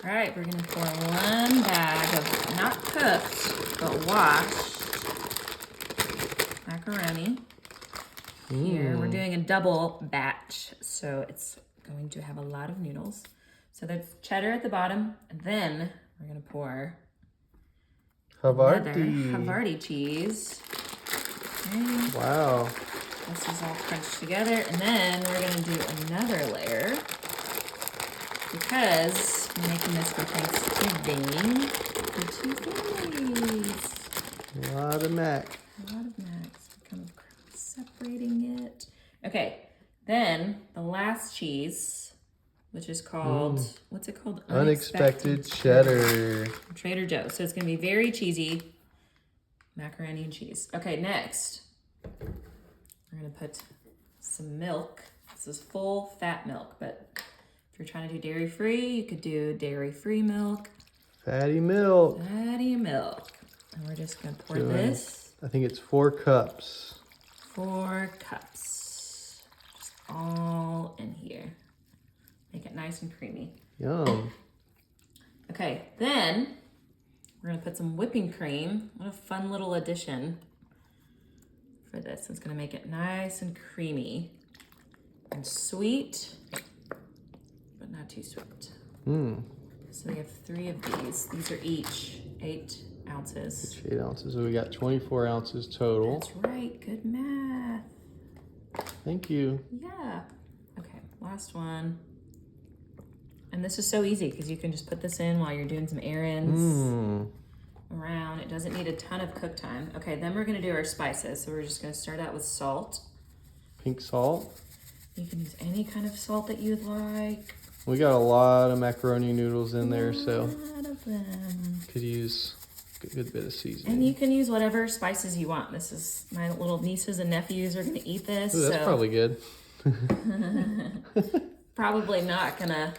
All right, we're gonna pour 1 bag of not cooked, but washed macaroni. Here, we're doing a double batch, so it's going to have a lot of noodles. So there's cheddar at the bottom, and then we're gonna pour another Havarti cheese. Okay. Wow. This is all crunched together, and then we're gonna do another layer because we're making this for Thanksgiving for 2 families. A lot of mac. A lot of macs. We're kind of separating it. Okay, then the last cheese, which is called, what's it called? Unexpected cheddar. From Trader Joe's. So it's gonna be very cheesy macaroni and cheese. Okay, next, we're gonna put some milk. This is full fat milk, but if you're trying to do dairy-free, you could do dairy-free milk. Fatty milk. Fatty milk. And we're just gonna pour this. I think it's 4 cups. 4 cups. Just all in here. Make it nice and creamy. Yum. Okay, then we're gonna put some whipping cream. What a fun little addition for this. It's gonna make it nice and creamy and sweet, but not too sweet. So we have 3 of these. These are each 8 ounces. 8 ounces. So we got 24 ounces total. That's right, good math. Thank you. Yeah. Okay, last one. And this is so easy because you can just put this in while you're doing some errands around. It doesn't need a ton of cook time. Okay, then we're gonna do our spices. So we're just gonna start out with salt. Pink salt. You can use any kind of salt that you'd like. We got a lot of macaroni noodles in there, so A lot of them. could use a good bit of seasoning. And you can use whatever spices you want. This is, my little nieces and nephews are gonna eat this. Ooh, that's so probably good. probably not gonna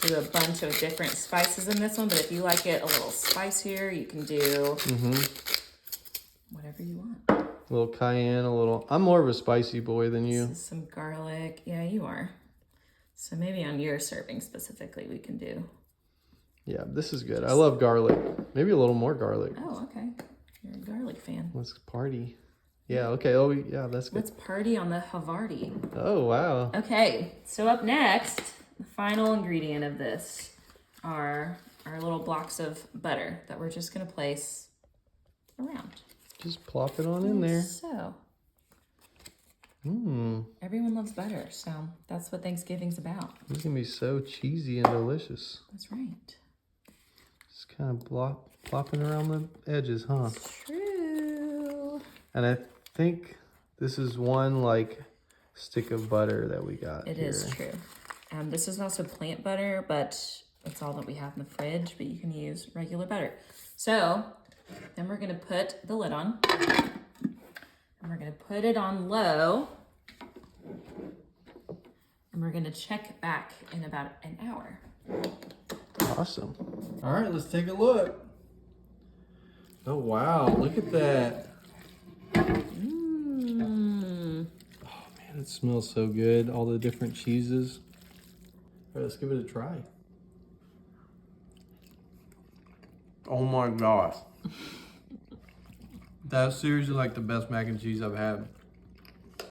do a bunch of different spices in this one, but if you like it a little spicier, you can do whatever you want. A little cayenne, a little. I'm more of a spicy boy than you. This is some garlic. Yeah, you are. So maybe on your serving specifically, we can do. Yeah, this is good. I love garlic. Maybe a little more garlic. Oh, okay. You're a garlic fan. Let's party. Yeah, okay. Oh, yeah, that's good. Let's party on the Havarti. Oh, wow. Okay, so up next, the final ingredient of this are our little blocks of butter that we're just gonna place around. Just plop it on in there. So, everyone loves butter, so that's what Thanksgiving's about. It's going to be so cheesy and delicious. That's right. Just kind of plopping around the edges, huh? True. And I think this is one, like, stick of butter that we got It here. is true. This is also plant butter, but it's all that we have in the fridge, but you can use regular butter. So then we're gonna put the lid on and we're gonna put it on low and we're gonna check back in about an hour. Awesome. All right, let's take a look. Oh, wow. Look at that. Oh, man, it smells so good. All the different cheeses. All right, let's give it a try. Oh my gosh. That's seriously like the best mac and cheese I've had.